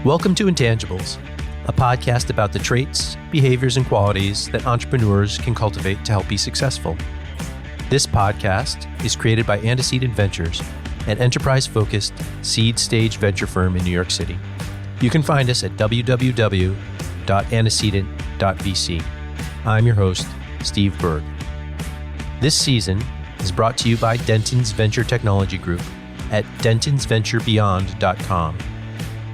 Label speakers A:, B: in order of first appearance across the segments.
A: Welcome to Intangibles, a podcast about the traits, behaviors, and qualities that entrepreneurs can cultivate to help be successful. This podcast is created by Antecedent Ventures, an enterprise-focused seed-stage venture firm in New York City. You can find us at www.antecedent.vc. I'm your host, Steve Berg. This season is brought to you by Denton's Venture Technology Group at dentonsventurebeyond.com.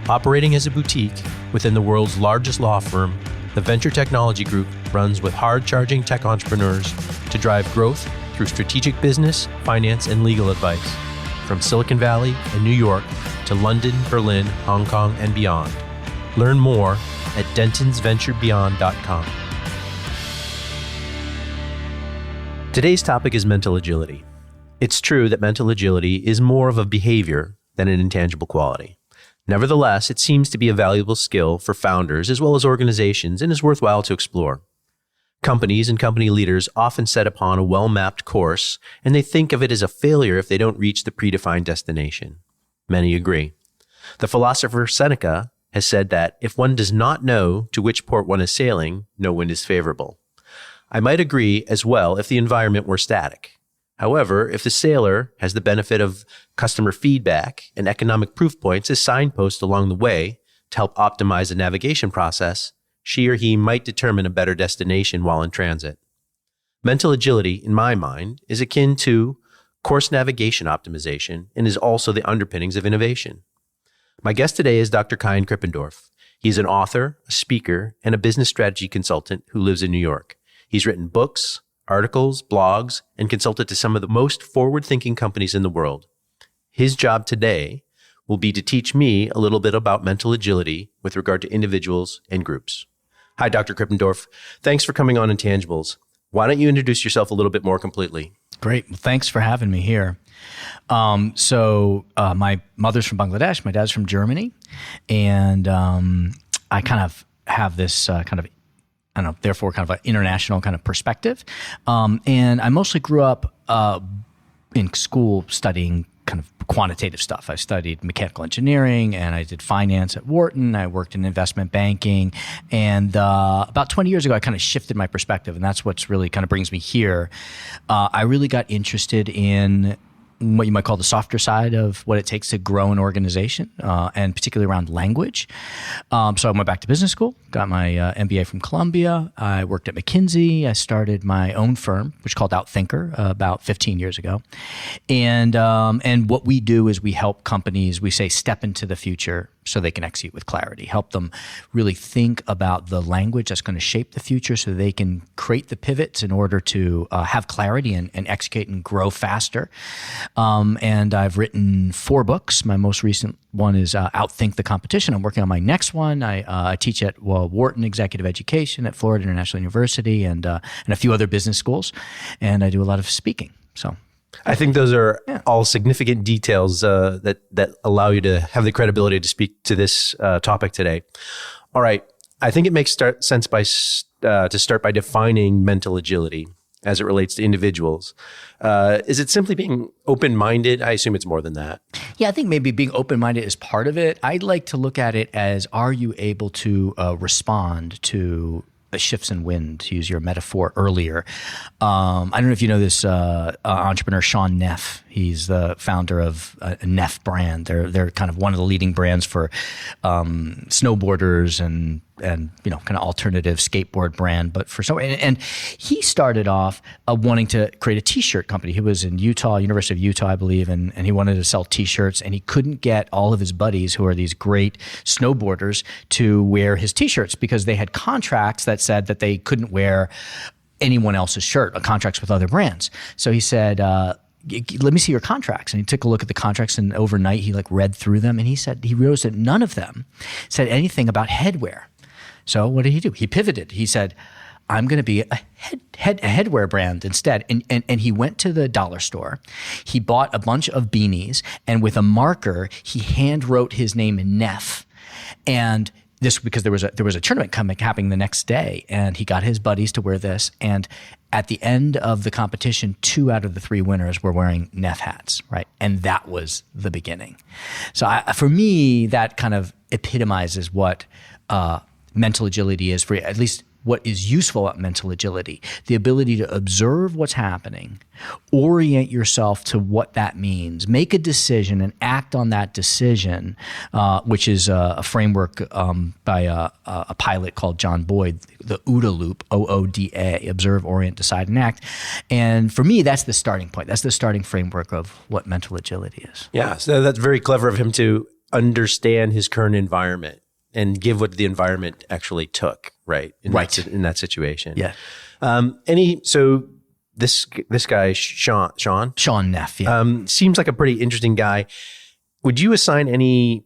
A: Operating as a boutique within the world's largest law firm, the Venture Technology Group runs with hard-charging tech entrepreneurs to drive growth through strategic business, finance, and legal advice, from Silicon Valley and New York to London, Berlin, Hong Kong, and beyond. Learn more at dentonsventurebeyond.com. Today's topic is mental agility. It's true that mental agility is more of a behavior than an intangible quality. Nevertheless, it seems to be a valuable skill for founders as well as organizations and is worthwhile to explore. Companies and company leaders often set upon a well-mapped course, and they think of it as a failure if they don't reach the predefined destination. Many agree. The philosopher Seneca has said that if one does not know to which port one is sailing, no wind is favorable. I might agree as well if the environment were static. However, if the sailor has the benefit of customer feedback and economic proof points as signposts along the way to help optimize the navigation process, she or he might determine a better destination while in transit. Mental agility, in my mind, is akin to course navigation optimization and is also the underpinnings of innovation. My guest today is Dr. Kaihan Krippendorff. He's an author, a speaker, and a business strategy consultant who lives in New York. He's written books, articles, blogs, and consulted to some of the most forward-thinking companies in the world. His job today will be to teach me a little bit about mental agility with regard to individuals and groups. Hi, Dr. Krippendorff. Thanks for coming on Intangibles. Why don't you introduce yourself a little bit more completely?
B: Great. Well, thanks for having me here. My mother's from Bangladesh. My dad's from Germany. And I kind of have this therefore kind of an international kind of perspective. And I mostly grew up in school studying kind of quantitative stuff. I studied mechanical engineering and I did finance at Wharton. I worked in investment banking. And about 20 years ago, I kind of shifted my perspective. And that's what's really kind of brings me here. I really got interested in what you might call the softer side of what it takes to grow an organization, and particularly around language. So I went back to business school, got my MBA from Columbia. I worked at McKinsey. I started my own firm, which is called Outthinker, about 15 years ago. And what we do is we help companies, we say, step into the future so they can execute with clarity, help them really think about the language that's going to shape the future so they can create the pivots in order to have clarity and execute and grow faster. And I've written 4 books. My most recent one is Outthink the Competition. I'm working on my next one. I teach at Wharton Executive Education, at Florida International University, and a few other business schools. And I do a lot of speaking. So
A: I think those are all significant details that allow you to have the credibility to speak to this topic today. All right. I think it makes sense to start by defining mental agility as it relates to individuals. Is it simply being open-minded? I assume it's more than that.
B: Yeah, I think maybe being open-minded is part of it. I'd like to look at it as, are you able to respond to shifts in wind, to use your metaphor earlier? I don't know if you know this entrepreneur, Sean Neff. He's the founder of a Neff brand. They're kind of one of the leading brands for snowboarders and kind of alternative skateboard brand, but for snow. And he started off wanting to create a T-shirt company. He was in Utah, University of Utah, I believe, and he wanted to sell T-shirts, and he couldn't get all of his buddies, who are these great snowboarders, to wear his T-shirts because they had contracts that said that they couldn't wear anyone else's shirt, contracts with other brands. So he said, let me see your contracts. And he took a look at the contracts, and overnight he read through them, and he realized that none of them said anything about headwear. So what did he do? He pivoted. He said, I'm going to be a headwear brand instead. And he went to the dollar store. He bought a bunch of beanies, and with a marker, he hand wrote his name in Neff. And this because there was a tournament happening the next day, and he got his buddies to wear this. And at the end of the competition, 2 out of the 3 winners were wearing Neff hats, right? And that was the beginning. So for me, that kind of epitomizes what mental agility is, for at least what is useful about mental agility: the ability to observe what's happening, orient yourself to what that means, make a decision and act on that decision, which is a framework by a pilot called John Boyd, the OODA loop, OODA, observe, orient, decide, and act. And for me, that's the starting point. That's the starting framework of what mental agility is.
A: Yeah, so that's very clever of him to understand his current environment and give what the environment actually took, right? In that situation.
B: Yeah.
A: So this guy, Sean
B: Neff, yeah.
A: Seems like a pretty interesting guy. Would you assign any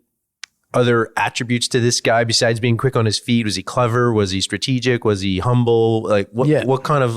A: other attributes to this guy besides being quick on his feet? Was he clever? Was he strategic? Was he humble? Like what kind of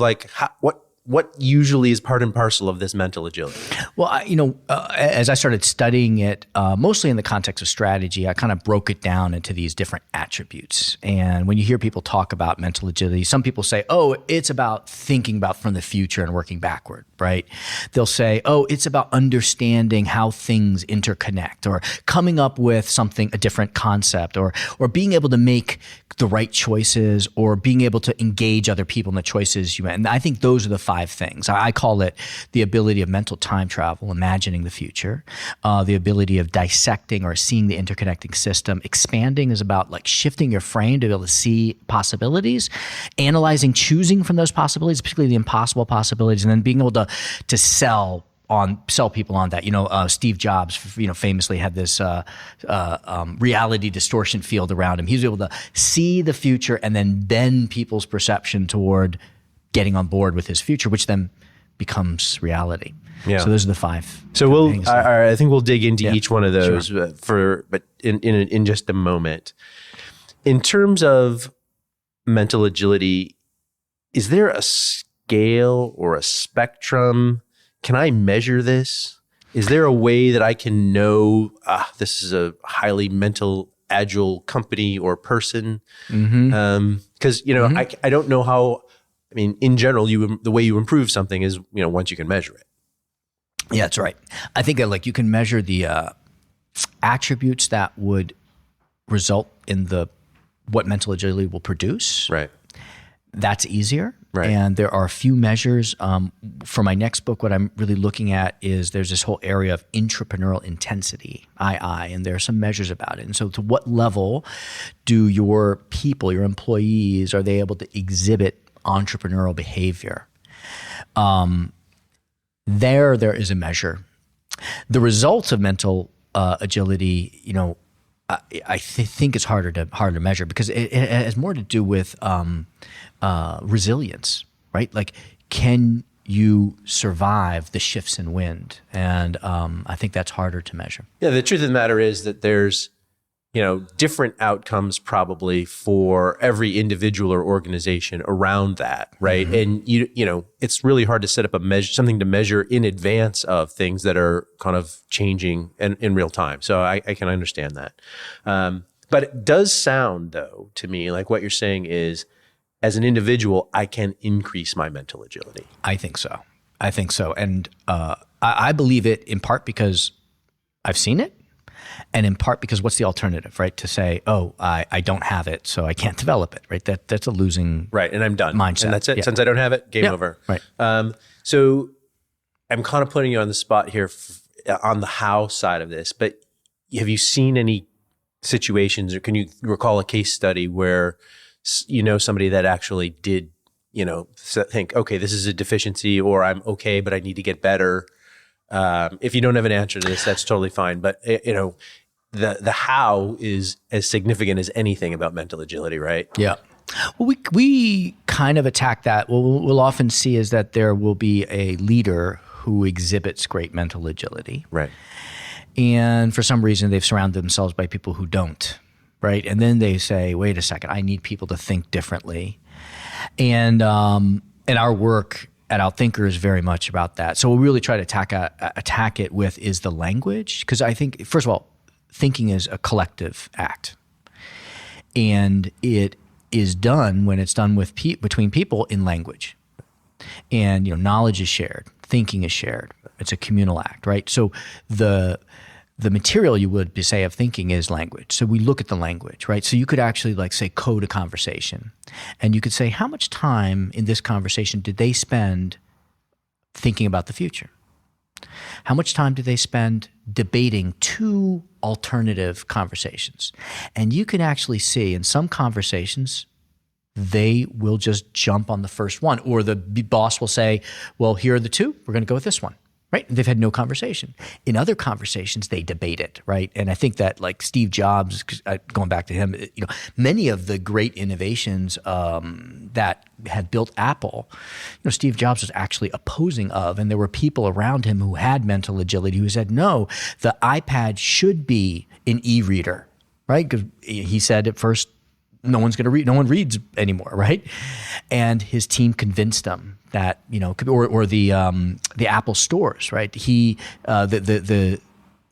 A: what usually is part and parcel of this mental agility?
B: Well, as I started studying it, mostly in the context of strategy, I kind of broke it down into these different attributes. And when you hear people talk about mental agility, some people say, oh, it's about thinking about from the future and working backward, right? They'll say, oh, it's about understanding how things interconnect, or coming up with a different concept, or being able to make the right choices, or being able to engage other people in the choices you make. And I think those are the 5 things. I call it the ability of mental time travel, imagining the future, the ability of dissecting or seeing the interconnecting system. Expanding is about like shifting your frame to be able to see possibilities, analyzing, choosing from those possibilities, particularly the impossible possibilities, and then being able to sell people on that. Steve Jobs, famously had this reality distortion field around him. He was able to see the future and then bend people's perception toward getting on board with his future, which then becomes reality. Yeah. So those are the 5.
A: So I think we'll dig into each one of those, sure. but in just a moment. In terms of mental agility, is there a scale or a spectrum? Can I measure this? Is there a way that I can know this is a highly mental agile company or person? Because I don't know how. I mean, in general, the way you improve something is once you can measure it.
B: Yeah, that's right. I think that you can measure the attributes that would result in what mental agility will produce.
A: Right.
B: That's easier.
A: Right.
B: And there are a few measures. For my next book, what I'm really looking at is there's this whole area of intrapreneurial intensity, II, and there are some measures about it. And so to what level do your people, your employees, are they able to exhibit entrepreneurial behavior? There is a measure. The results of mental agility, I think it's harder to measure because it has more to do with resilience, right? Like, can you survive the shifts in wind? And I think that's harder to measure. Yeah,
A: the truth of the matter is that there's different outcomes probably for every individual or organization around that, right? Mm-hmm. And it's really hard to set up something to measure in advance of things that are kind of changing in real time. So I can understand that. But it does sound, though, to me like what you're saying is, as an individual, I can increase my mental agility.
B: I think so. And I believe it in part because I've seen it. And in part because what's the alternative, right? To say, oh, I don't have it, so I can't develop it, right? That's a losing
A: right, and I'm done.
B: Mindset.
A: And that's it. Yeah. Since I don't have it, game over.
B: Right.
A: So I'm kind of putting you on the spot here on the how side of this, but have you seen any situations, or can you recall a case study where somebody that actually did, think, okay, this is a deficiency, or I'm okay, but I need to get better? If you don't have an answer to this, that's totally fine. But the how is as significant as anything about mental agility, right?
B: Yeah. Well, we kind of attack that. What we'll often see is that there will be a leader who exhibits great mental agility,
A: right?
B: And for some reason, they've surrounded themselves by people who don't, right? And then they say, "Wait a second, I need people to think differently," and our work at Outthinker is very much about that. So we really try to attack it with is the language, because I think, first of all, thinking is a collective act. And it is done when it's done with between people in language. And knowledge is shared, thinking is shared. It's a communal act, right? So the material you would say of thinking is language. So we look at the language, right? So you could actually say code a conversation, and you could say how much time in this conversation did they spend thinking about the future? How much time did they spend debating two alternative conversations? And you can actually see in some conversations, they will just jump on the first one, or the boss will say, well, here are the two, we're going to go with this one, right? They've had no conversation. In other conversations, they debate it, right? And I think that Steve Jobs, going back to him, many of the great innovations that had built Apple, Steve Jobs was actually opposing of, and there were people around him who had mental agility who said, no, the iPad should be an e-reader, right? Because he said at first, no one's going to read. No one reads anymore, right? And his team convinced him that or the Apple stores, right? He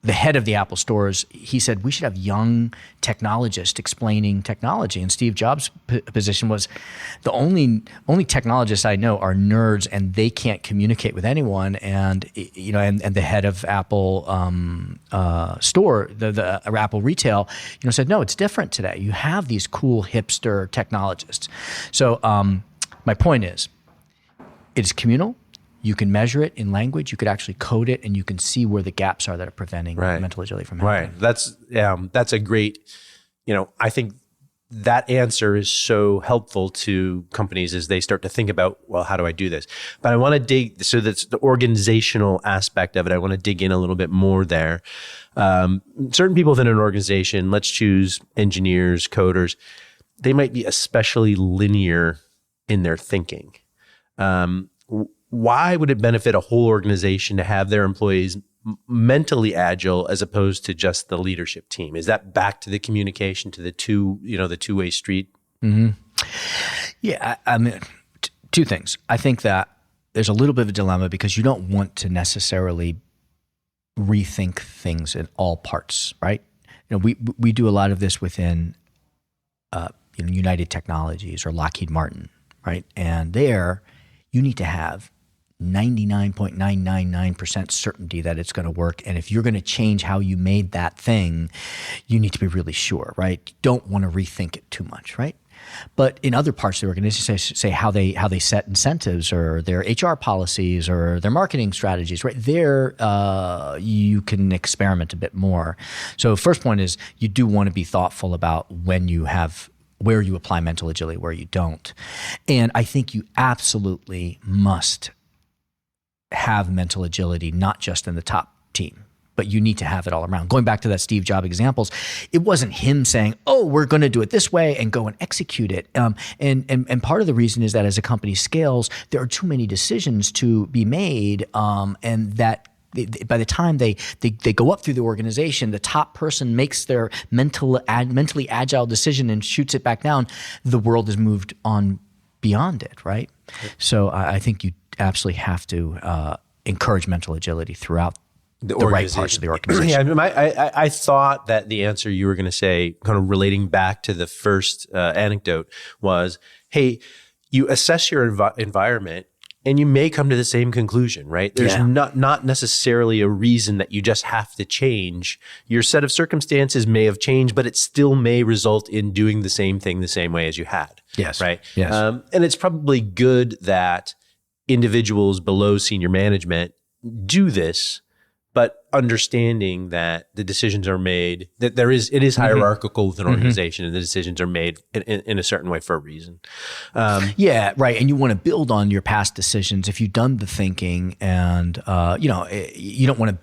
B: the head of the Apple stores, he said we should have young technologists explaining technology. And Steve Jobs' position was the only technologists I know are nerds, and they can't communicate with anyone. And and the head of Apple store, the Apple retail, said no, it's different today. You have these cool hipster technologists. So my point is, it is communal. You can measure it in language. You could actually code it, and you can see where the gaps are that are preventing mental agility from happening.
A: Right. That's a great. I think that answer is so helpful to companies as they start to think about, well, how do I do this? But I want to dig. So that's the organizational aspect of it. I want to dig in a little bit more there. Certain people within an organization, let's choose engineers, coders, they might be especially linear in their thinking. Why would it benefit a whole organization to have their employees mentally agile as opposed to just the leadership team? Is that back to the communication, to the two-way street?
B: Mm-hmm. Yeah, I mean, two things. I think that there's a little bit of a dilemma because you don't want to necessarily rethink things in all parts, right? We do a lot of this within United Technologies or Lockheed Martin, right? And there you need to have 99.999% certainty that it's going to work. And if you're going to change how you made that thing, you need to be really sure, right? You don't want to rethink it too much, right? But in other parts of the organization, say how they set incentives or their HR policies or their marketing strategies, right? There you can experiment a bit more. So first point is you do want to be thoughtful about where you apply mental agility, where you don't. And I think you absolutely must have mental agility, not just in the top team, but you need to have it all around. Going back to that Steve Jobs examples, it wasn't him saying, oh, we're going to do it this way and go and execute it. And part of the reason is that as a company scales, there are too many decisions to be made, and that by the time they go up through the organization, the top person makes their mentally agile decision and shoots it back down. The world has moved on beyond it, right? So I think you absolutely have to encourage mental agility throughout the right parts of the organization.
A: Yeah, I thought that the answer you were going to say, kind of relating back to the first anecdote, was, hey, you assess your environment and you may come to the same conclusion, right? There's not necessarily a reason that you just have to change. Your set of circumstances may have changed, but it still may result in doing the same thing the same way as you had.
B: Yes.
A: Right?
B: Yes.
A: And it's probably good that individuals below senior management do this, but understanding that the decisions are made, that it is hierarchical with an organization, and the decisions are made in a certain way for a reason.
B: Yeah, right. And you want to build on your past decisions if you've done the thinking, and you don't want to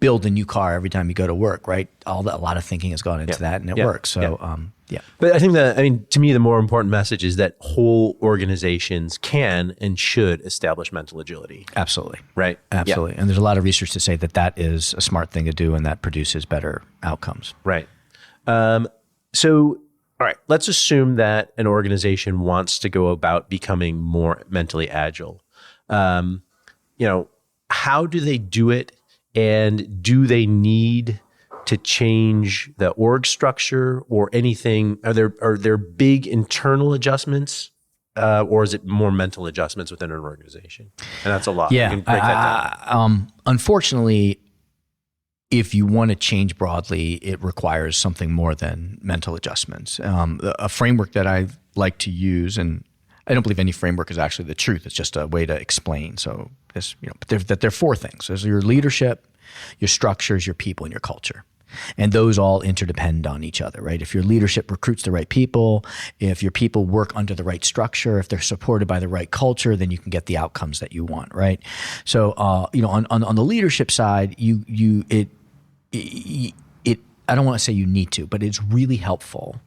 B: build a new car every time you go to work, right? A lot of thinking has gone into that, and it works. So, yeah.
A: But I think to me, the more important message is that whole organizations can and should establish mental agility.
B: Absolutely.
A: Right?
B: Absolutely. Yeah. And there's a lot of research to say that is a smart thing to do, and that produces better outcomes.
A: Right. So, all right, let's assume that an organization wants to go about becoming more mentally agile. How do they do it? And do they need to change the org structure or anything? Are there big internal adjustments, or is it more mental adjustments within an organization? And that's a lot.
B: Yeah,
A: you can break that down.
B: Unfortunately, if you want to change broadly, it requires something more than mental adjustments. A framework that I like to use, and I don't believe any framework is actually the truth. It's just a way to explain. So this, but there are four things. There's your leadership, your structures, your people, and your culture. And those all interdepend on each other, right? If your leadership recruits the right people, if your people work under the right structure, if they're supported by the right culture, then you can get the outcomes that you want, right? So, on the leadership side, I don't want to say you need to, but it's really helpful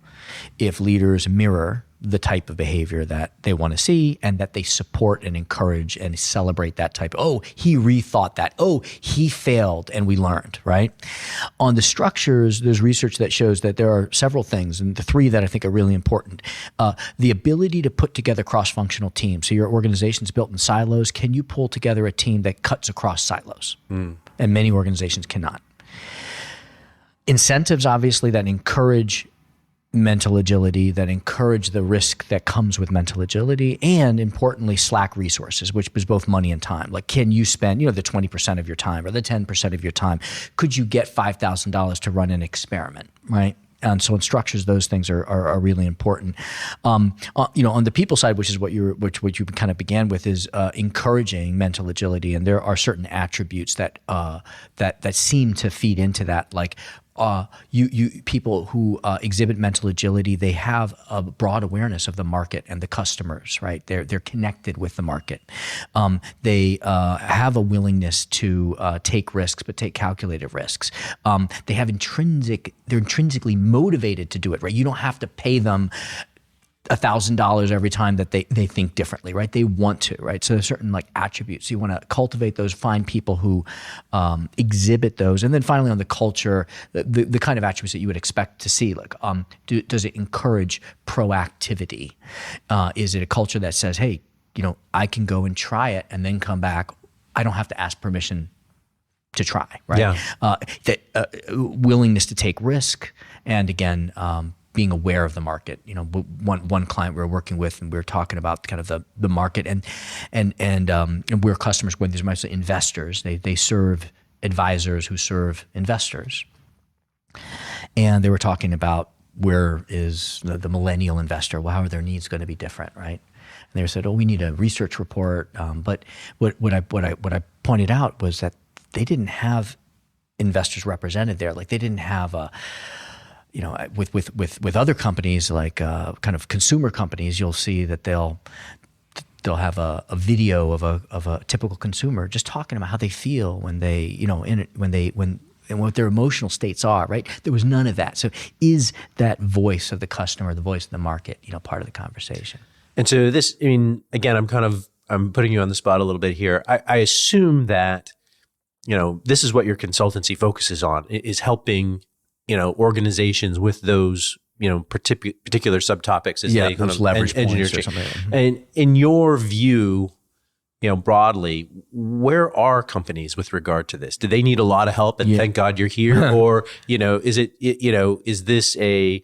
B: if leaders mirror the type of behavior that they want to see, and that they support and encourage and celebrate that type. Oh, he rethought that. Oh, he failed and we learned, right? On the structures, there's research that shows that there are several things, and the three that I think are really important. The ability to put together cross-functional teams. So your organization's built in silos. Can you pull together a team that cuts across silos? And many organizations cannot. Incentives, obviously, that encourage mental agility, that encourage the risk that comes with mental agility, and importantly, slack resources, which is both money and time. Like, can you spend, the 20% of your time or the 10% of your time? Could you get $5,000 to run an experiment, right? And so in structures, those things are really important. On the people side, which is what you kind of began with, is encouraging mental agility, and there are certain attributes that seem to feed into that, like. People who exhibit mental agility, they have a broad awareness of the market and the customers, right? They're connected with the market. They have a willingness to take risks, but take calculated risks. They're intrinsically motivated to do it, right? You don't have to pay them $1,000 every time that they think differently, right? They want to, right? So there's certain attributes. You want to cultivate those, find people who exhibit those. And then finally on the culture, the kind of attributes that you would expect to see, does it encourage proactivity? Is it a culture that says, hey, I can go and try it and then come back. I don't have to ask permission to try, right?
A: Yeah.
B: Willingness to take risk. And again, being aware of the market. One client we were working with, and we were talking about kind of the market, and we're customers when there's mostly investors. They serve advisors who serve investors, and they were talking about where is the millennial investor. Well, how are their needs going to be different, right? And they said, "Oh, we need a research report." But what I pointed out was that they didn't have investors represented there. Like, they didn't have a with other companies, like kind of consumer companies, you'll see that they'll have a video of a typical consumer just talking about how they feel when they and what their emotional states are, right? There was none of that. So is that voice of the customer, the voice of the market, part of the conversation?
A: And so this, again, I'm putting you on the spot a little bit here. I assume that, this is what your consultancy focuses on, is helping organizations with those, particular subtopics as they kind of
B: leverage
A: engineer
B: points or something.
A: And in your view, broadly, where are companies with regard to this? Do they need a lot of help? And thank God you're here, or is it is this a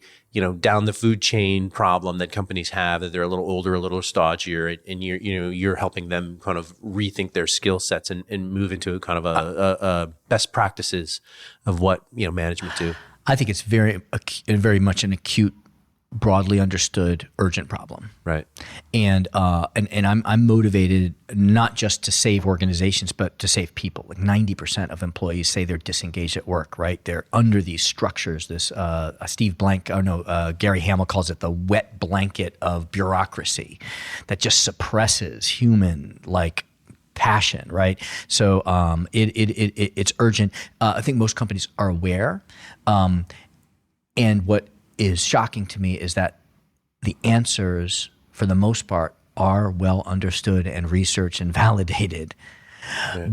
A: down the food chain problem that companies have, that they're a little older, a little stodgier, and you're helping them kind of rethink their skill sets and move into a kind of a best practices of what management do?
B: I think it's very much an acute, broadly understood, urgent problem.
A: Right.
B: And I'm motivated not just to save organizations, but to save people. Like 90% of employees say they're disengaged at work, right? They're under these structures. This Gary Hamel calls it the wet blanket of bureaucracy that just suppresses human passion, right? So it's urgent. I think most companies are aware. And what is shocking to me is that the answers, for the most part, are well understood and researched and validated. Yeah.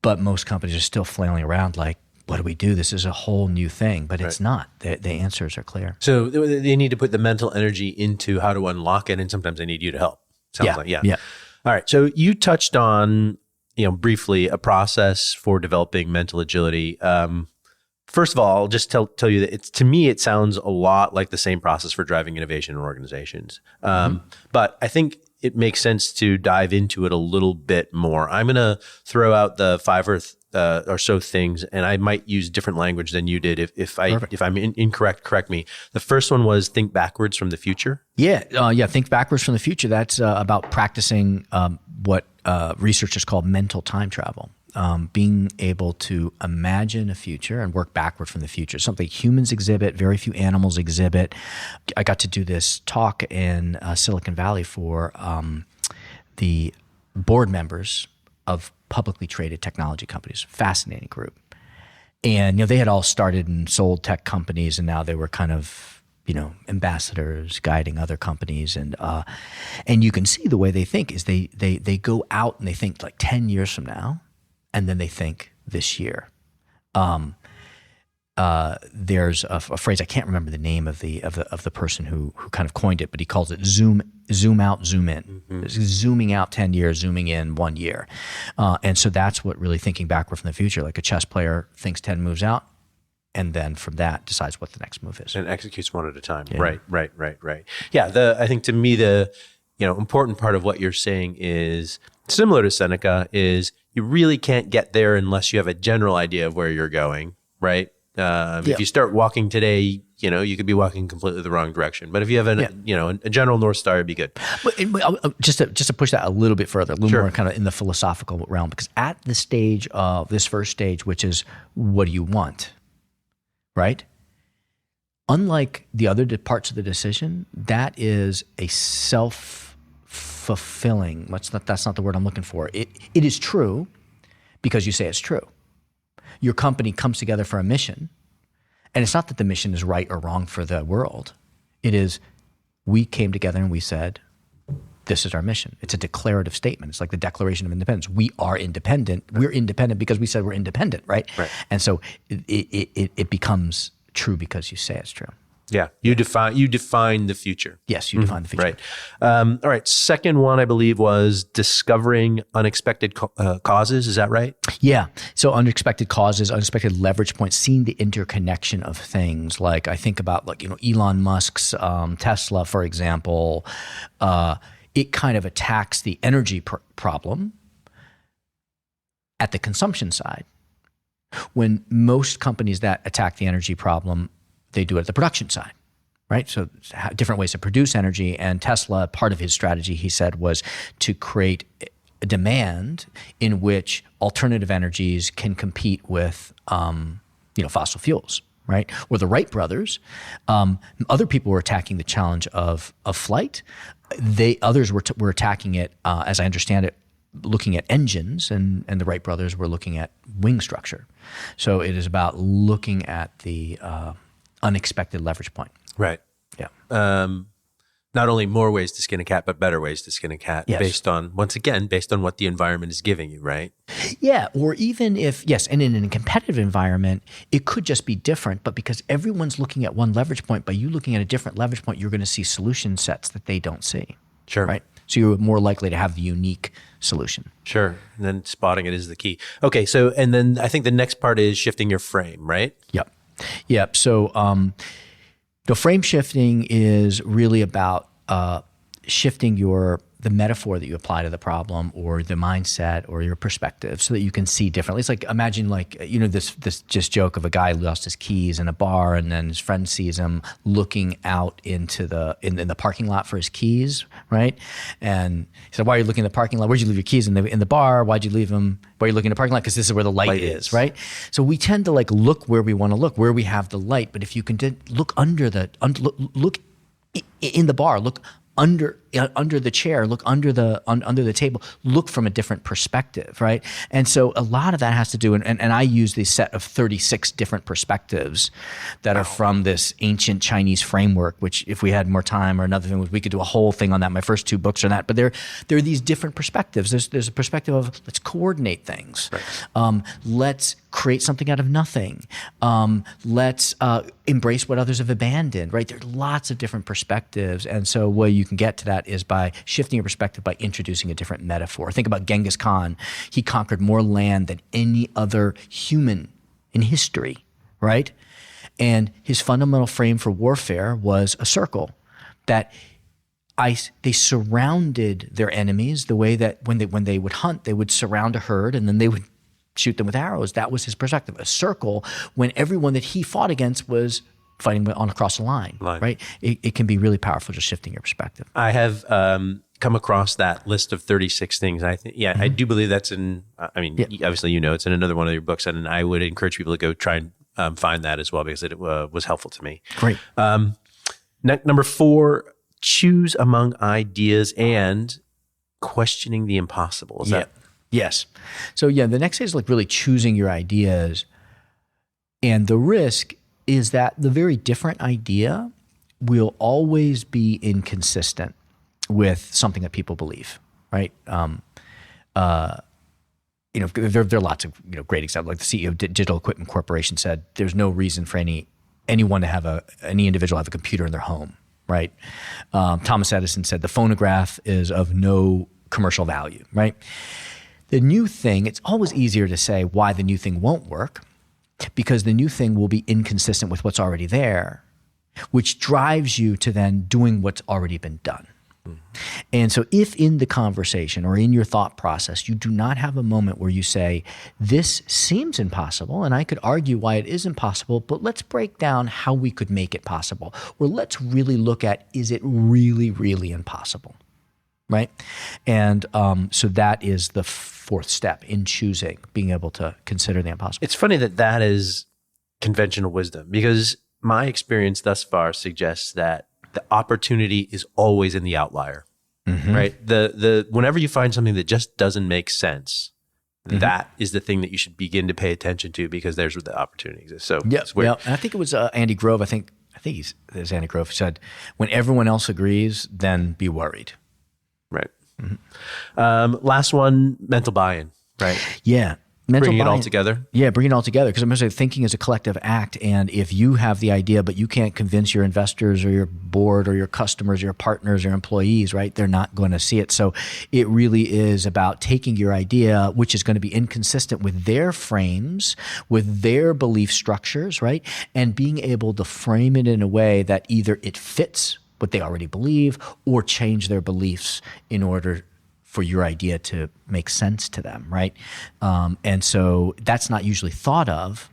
B: But most companies are still flailing around like, what do we do? This is a whole new thing, but it's not. The answers are clear.
A: So they need to put the mental energy into how to unlock it, and sometimes they need you to help. Sounds like. Yeah. All right. So you touched on, briefly, a process for developing mental agility. First of all, I'll just tell you that to me, it sounds a lot like the same process for driving innovation in organizations. But I think it makes sense to dive into it a little bit more. I'm going to throw out the 5 or so things, and I might use different language than you did. If I'm incorrect, correct me. The first one was think backwards from the future.
B: Yeah. Think backwards from the future. That's about practicing what researchers call mental time travel. Being able to imagine a future and work backward from the future. Something humans exhibit, very few animals exhibit. I got to do this talk in Silicon Valley for the board members of publicly traded technology companies. Fascinating group. And they had all started and sold tech companies, and now they were kind of ambassadors guiding other companies, and you can see the way they think is they go out and they think like 10 years from now. And then they think this year. There's a phrase, I can't remember the name of the person who kind of coined it, but he calls it zoom out, zoom in. Mm-hmm. Zooming out 10 years, zooming in 1 year. And so that's what really thinking backward from the future. Like a chess player thinks 10 moves out, and then from that decides what the next move is.
A: And executes one at a time. Yeah. Right. Yeah, I think to me the important part of what you're saying is similar to Seneca is you really can't get there unless you have a general idea of where you're going, right? If you start walking today, you could be walking completely the wrong direction. But if you have a general North Star, it'd be good.
B: But just to push that a little bit further, a little more kind of in the philosophical realm, because at the stage of this first stage, which is what do you want, right? Unlike the other parts of the decision, that is a self-fulfilling. That's not the word I'm looking for. It is true because you say it's true. Your company comes together for a mission, and it's not that the mission is right or wrong for the world. It is we came together and we said, this is our mission. It's a declarative statement. It's like the Declaration of Independence. We are independent. We're independent because we said we're independent, right? And so it becomes true because you say it's true.
A: Yeah, you define the future.
B: Yes, you define the future.
A: Right. All right. Second one, I believe, was discovering unexpected causes. Is that right?
B: Yeah. So unexpected causes, unexpected leverage points, seeing the interconnection of things. Like I think about Elon Musk's Tesla, for example. It kind of attacks the energy problem at the consumption side. When most companies that attack the energy problem, they do it at the production side, right? So different ways to produce energy. And Tesla, part of his strategy, he said, was to create a demand in which alternative energies can compete with, fossil fuels, right? Or the Wright brothers. Other people were attacking the challenge of flight. Others were attacking it, as I understand it, looking at engines, and the Wright brothers were looking at wing structure. So it is about looking at the unexpected leverage point.
A: Right.
B: Yeah.
A: Not only more ways to skin a cat, but better ways to skin a cat based on what the environment is giving you, right?
B: Yeah. Or even and in a competitive environment, it could just be different, but because everyone's looking at one leverage point, by you looking at a different leverage point, you're going to see solution sets that they don't see.
A: Sure.
B: Right. So you're more likely to have the unique solution.
A: Sure. And then spotting it is the key. Okay. So, and then I think the next part is shifting your frame, right?
B: Yep. So the frame shifting is really about shifting the metaphor that you apply to the problem or the mindset or your perspective so that you can see differently. It's like, imagine this just joke of a guy who lost his keys in a bar, and then his friend sees him looking out into in the parking lot for his keys, right? And he said, why are you looking in the parking lot? Where'd you leave your keys? In the bar? Why'd you leave them? Why are you looking in the parking lot? Because this is where the light is, right? So we tend to look where we want to look, where we have the light. But if you can look look in the bar, look under the chair, look under the table, look from a different perspective, right? And so a lot of that has to do, and I use this set of 36 different perspectives that are from this ancient Chinese framework, which if we had more time or another thing, we could do a whole thing on that. My first 2 books are that, but there are these different perspectives. There's a perspective of let's coordinate things. Right. Let's create something out of nothing. Let's embrace what others have abandoned, right? There are lots of different perspectives. And so way you can get to that is by shifting your perspective by introducing a different metaphor. Think about Genghis Khan. He conquered more land than any other human in history, right? And his fundamental frame for warfare was a circle that they surrounded their enemies the way that when they would hunt, they would surround a herd and then they would shoot them with arrows. That was his perspective. A circle when everyone that he fought against was fighting on across the line. Right? It can be really powerful just shifting your perspective.
A: I have come across that list of 36 things. I think, I do believe that's in, obviously, it's in another one of your books, and I would encourage people to go try and find that as well, because it was helpful to me.
B: Great.
A: Number 4, choose among ideas and questioning the impossible. Is that?
B: Yes. So the next stage is like really choosing your ideas. And the risk is that the very different idea will always be inconsistent with something that people believe, right? There are lots of great examples. Like the CEO of Digital Equipment Corporation said, there's no reason for anyone to have any individual have a computer in their home, right? Thomas Edison said the phonograph is of no commercial value, right? The new thing, it's always easier to say why the new thing won't work, because the new thing will be inconsistent with what's already there, which drives you to then doing what's already been done. And so if in the conversation or in your thought process, you do not have a moment where you say, this seems impossible, and I could argue why it is impossible, but let's break down how we could make it possible. Or let's really look at, is it really, really impossible? Right? And so that is the 4th step in choosing, being able to consider the impossible.
A: It's funny that is conventional wisdom, because my experience thus far suggests that the opportunity is always in the outlier, right? Whenever you find something that just doesn't make sense, that is the thing that you should begin to pay attention to, because there's where the opportunity exists. So it's weird.
B: And I think it was Andy Grove. I think it's Andy Grove who said, when everyone else agrees, then be worried.
A: Right. Last one, mental buy-in, right?
B: Yeah.
A: Bring it all together.
B: Yeah, bring it all together. Because I'm going to say thinking is a collective act. And if you have the idea, but you can't convince your investors or your board or your customers, your partners, your employees, right? They're not going to see it. So it really is about taking your idea, which is going to be inconsistent with their frames, with their belief structures, right? And being able to frame it in a way that either it fits what they already believe or change their beliefs in order for your idea to make sense to them, right? And so that's not usually thought of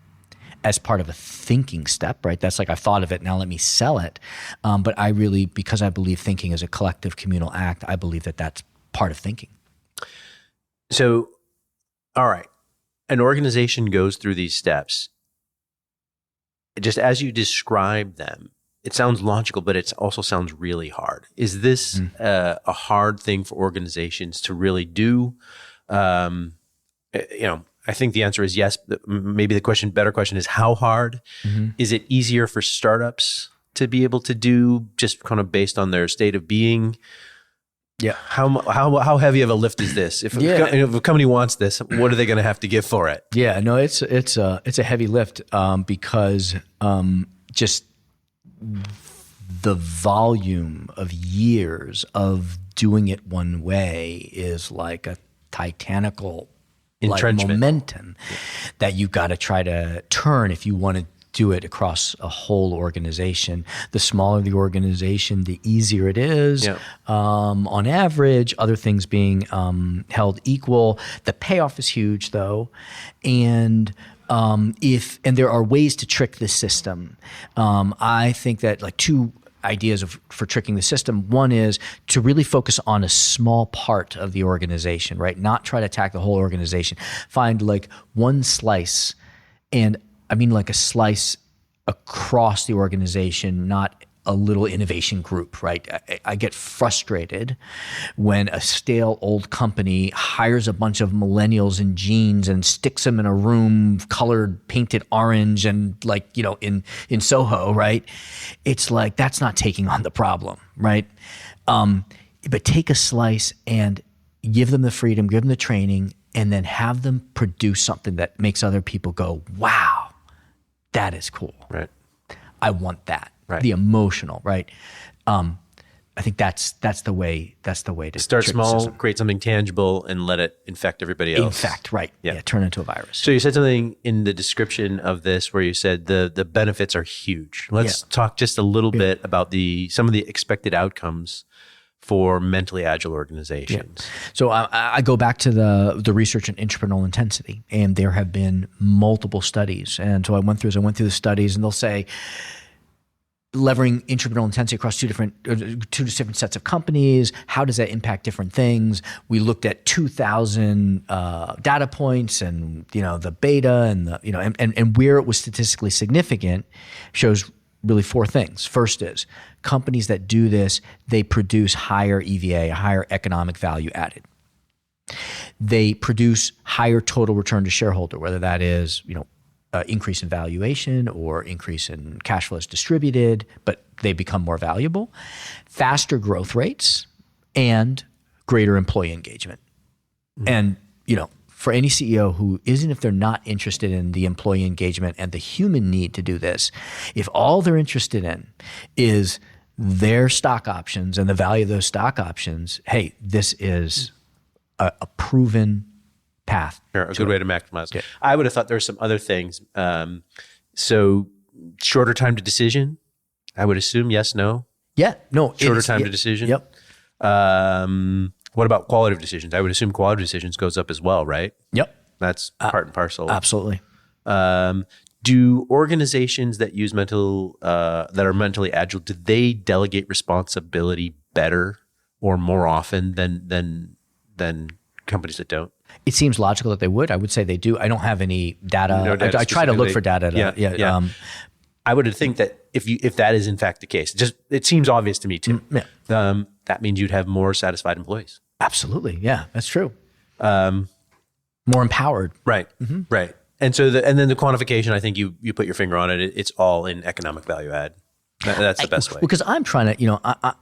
B: as part of a thinking step, right? That's like, I thought of it, now let me sell it. But I really, because I believe thinking is a collective communal act, I believe that that's part of thinking.
A: So, all right, an organization goes through these steps. Just as you describe them, it sounds logical, but it also sounds really hard. Is this a hard thing for organizations to really do? I think the answer is yes. Maybe the better question is how hard? Is it easier for startups to be able to do, just kind of based on their state of being?
B: Yeah.
A: How heavy of a lift is this? If a company wants this, what are they going to have to give for it?
B: Yeah, no, it's a heavy lift because just the volume of years of doing it one way is like a titanical momentum that you've got to try to turn if you want to do it across a whole organization. The smaller the organization, the easier it is. On average, other things being held equal. The payoff is huge though. And there are ways to trick the system. I think that like 2 ideas for tricking the system. One is to really focus on a small part of the organization, right? Not try to attack the whole organization. Find like one slice, and I mean like a slice across the organization, not a little innovation group, right? I get frustrated when a stale old company hires a bunch of millennials in jeans and sticks them in a room painted orange and in Soho, right? It's like, that's not taking on the problem, right? But take a slice and give them the freedom, give them the training, and then have them produce something that makes other people go, wow, that is cool.
A: Right.
B: I want that.
A: Right.
B: The emotional, right? I think that's the way to
A: Start
B: trick the
A: small,
B: system.
A: create something tangible, and let it infect everybody else.
B: Infect, right? Yeah, turn into a virus.
A: So you said something in the description of this where you said the benefits are huge. Let's talk just a little bit about some of the expected outcomes for mentally agile organizations.
B: Yeah. So I go back to the research on entrepreneurial intensity, and there have been multiple studies. And so I went through the studies, and they'll say, leveraging entrepreneurial intensity across two different sets of companies. How does that impact different things? We looked at 2,000 data points, and the beta, and and where it was statistically significant shows really four things. First is companies that do this, they produce higher EVA, higher economic value added. They produce higher total return to shareholder, whether that is increase in valuation or increase in cash flows distributed, but they become more valuable, faster growth rates, and greater employee engagement. And, for any CEO who isn't, if they're not interested in the employee engagement and the human need to do this, if all they're interested in is their stock options and the value of those stock options, hey, this is a proven path.
A: Sure, a good way to maximize. Yeah. I would have thought there were some other things. So shorter time to decision, I would assume, yes, no?
B: Yeah, no.
A: Shorter time to decision?
B: Yep.
A: What about quality of decisions? I would assume quality of decisions goes up as well, right?
B: Yep.
A: That's part and parcel.
B: Absolutely.
A: Do organizations that use that are mentally agile, do they delegate responsibility better or more often than companies that don't?
B: It seems logical that they would. I would say they do. I don't have any data.
A: No data
B: I try to look for data.
A: Yeah. I would think that if that is in fact the case, it seems obvious to me too. Yeah. That means you'd have more satisfied employees.
B: Absolutely. Yeah, that's true. More empowered.
A: Right. Mm-hmm. Right. And so then the quantification, I think you put your finger on it. It's all in economic value add. That's the best way.
B: Because I'm trying to,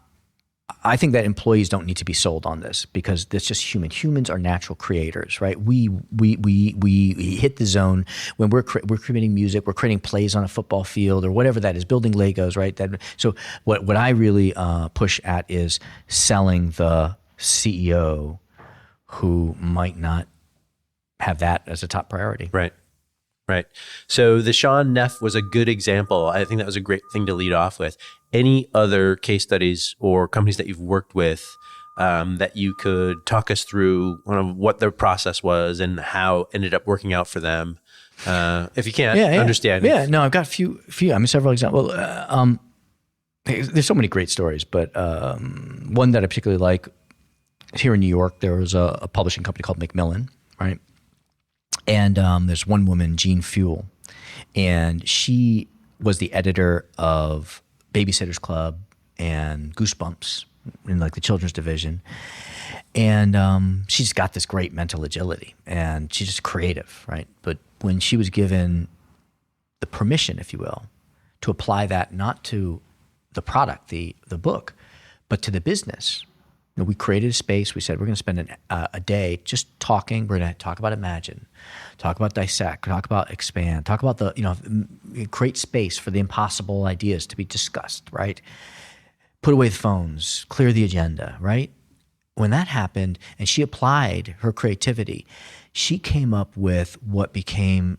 B: I think that employees don't need to be sold on this because that's just human. Humans are natural creators, right? We hit the zone when we're creating music, we're creating plays on a football field or whatever that is, building Legos, right? So what I really push at is selling the CEO who might not have that as a top priority.
A: Right. Right. So the Sean Neff was a good example. I think that was a great thing to lead off with. Any other case studies or companies that you've worked with that you could talk us through what their process was and how it ended up working out for them? If you can't, understand.
B: Yeah, no, I've got a few. I mean, several examples. There's so many great stories, but one that I particularly like, here in New York, there was a publishing company called Macmillan, right? And there's one woman, Jean Fuel, and she was the editor of Babysitter's Club and Goosebumps in like the children's division. And she's got this great mental agility and she's just creative, right? But when she was given the permission, if you will, to apply that not to the product, the book, but to the business, we created a space. We said, we're going to spend a day just talking. We're going to talk about imagine, talk about dissect, talk about expand, talk about create space for the impossible ideas to be discussed, right? Put away the phones, clear the agenda, right? When that happened and she applied her creativity, she came up with what became,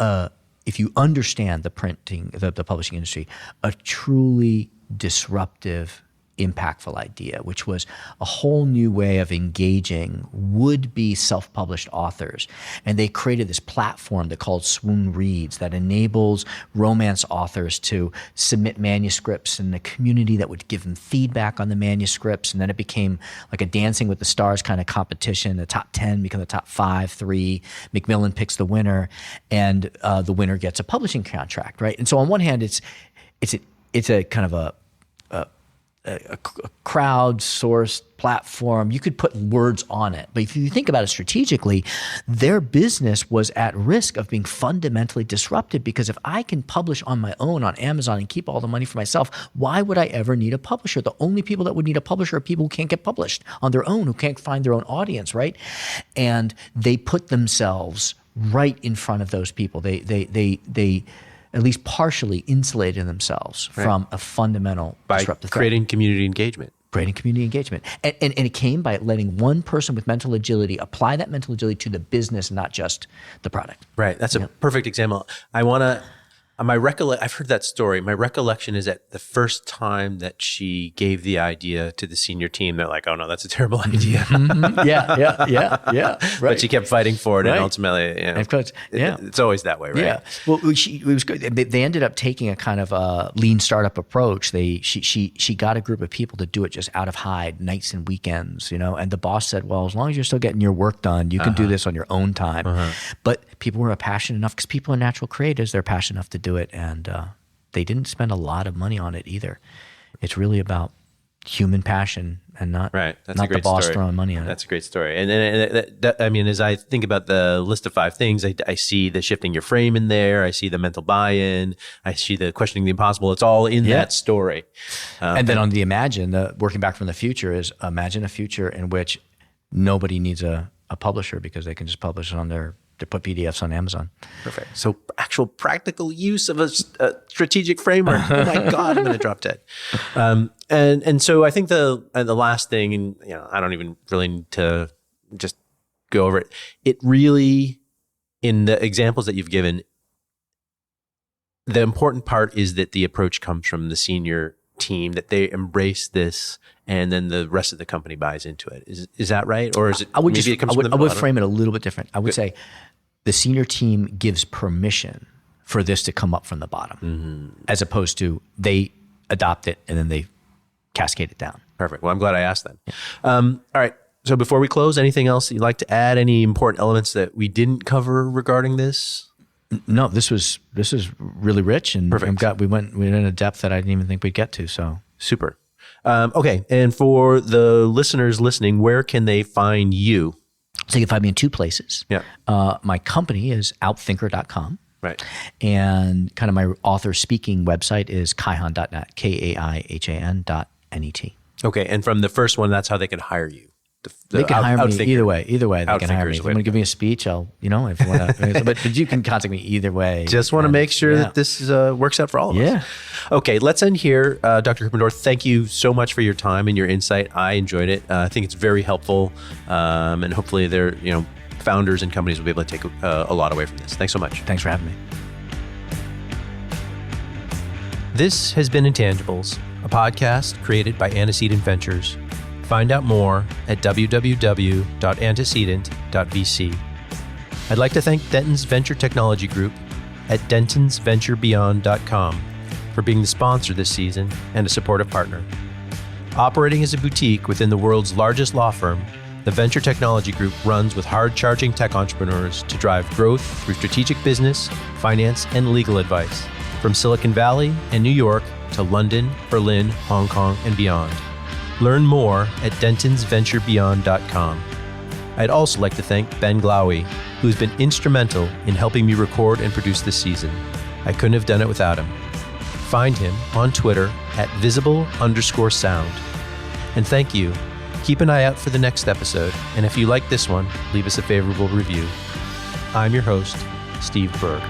B: if you understand the printing, the publishing industry, a truly disruptive, impactful idea, which was a whole new way of engaging would-be self-published authors. And they created this platform they called Swoon Reads that enables romance authors to submit manuscripts and a community that would give them feedback on the manuscripts. And then it became like a Dancing with the Stars kind of competition. The top 10 become the top 5, 3. Macmillan picks the winner, and the winner gets a publishing contract, right? And so on one hand, it's a kind of a crowd-sourced platform. You could put words on it. But if you think about it strategically, their business was at risk of being fundamentally disrupted because if I can publish on my own on Amazon and keep all the money for myself, why would I ever need a publisher? The only people that would need a publisher are people who can't get published on their own, who can't find their own audience, right? And they put themselves right in front of those people. They at least partially insulated themselves from a fundamental disruptive threat.
A: Creating community engagement.
B: Creating community engagement. And it came by letting one person with mental agility apply that mental agility to the business, not just the product.
A: Right. That's a perfect example. I've heard that story. My recollection is that the first time that she gave the idea to the senior team, they're like, "Oh no, that's a terrible idea."
B: Yeah. Right.
A: But she kept fighting for it,
B: Right.
A: and ultimately,
B: Of course,
A: it's always that way, right?
B: Yeah. Well, it was good. They ended up taking a kind of a lean startup approach. She got a group of people to do it just out of hide, nights and weekends, and the boss said, well, as long as you're still getting your work done, you can do this on your own time. But people were passionate enough, because people are natural creators. They're passionate enough to do it, and they didn't spend a lot of money on it either. It's really about human passion and not the boss throwing money on it.
A: That's a great story. And as I think about the list of 5 things, I see the shifting your frame in there. I see the mental buy-in. I see the questioning the impossible. It's all in that story.
B: And then on the imagine, working back from the future is imagine a future in which nobody needs a publisher, because they can just publish it on they put PDFs on Amazon.
A: Perfect. So actual practical use of a strategic framework. Oh my God, I'm going to drop dead. And so I think the last thing, and I don't even really need to just go over it. It really, in the examples that you've given, the important part is that the approach comes from the senior team, that they embrace this, and then the rest of the company buys into it. Is that right? Or is it? I would
B: frame it a little bit different. I would say the senior team gives permission for this to come up from the bottom, as opposed to they adopt it and then they cascade it down.
A: Perfect. Well, I'm glad I asked that. All right. So before we close, anything else you'd like to add? Any important elements that we didn't cover regarding this?
B: No, this is really rich, and we went in a depth that I didn't even think we'd get to. So
A: super. Okay. And for the listeners listening, where can they find you?
B: So you can find me in 2 places.
A: Yeah.
B: My company is outthinker.com.
A: Right.
B: And kind of my author speaking website is kaihan.net, KAIHAN.net. Okay.
A: And from the first one, that's how they can hire you.
B: They can hire me either way. Either way, they can hire me. If you want to give me a speech, if you want to, but you can contact me either way.
A: Just want to make sure that this works out for all of us. Okay, let's end here. Dr. Krippendorff, thank you so much for your time and your insight. I enjoyed it. I think it's very helpful, and hopefully founders and companies will be able to take a lot away from this. Thanks so much.
B: Thanks for having me.
A: This has been Intangibles, a podcast created by Antecedent Ventures. Find out more at www.antecedent.vc. I'd like to thank Denton's Venture Technology Group at dentonsventurebeyond.com for being the sponsor this season and a supportive partner. Operating as a boutique within the world's largest law firm, the Venture Technology Group runs with hard-charging tech entrepreneurs to drive growth through strategic business, finance, and legal advice, from Silicon Valley and New York to London, Berlin, Hong Kong, and beyond. Learn more at dentonsventurebeyond.com. I'd also like to thank Ben Glowy, who has been instrumental in helping me record and produce this season. I couldn't have done it without him. Find him on Twitter at visible_sound. And thank you. Keep an eye out for the next episode, and if you like this one, leave us a favorable review. I'm your host, Steve Berg.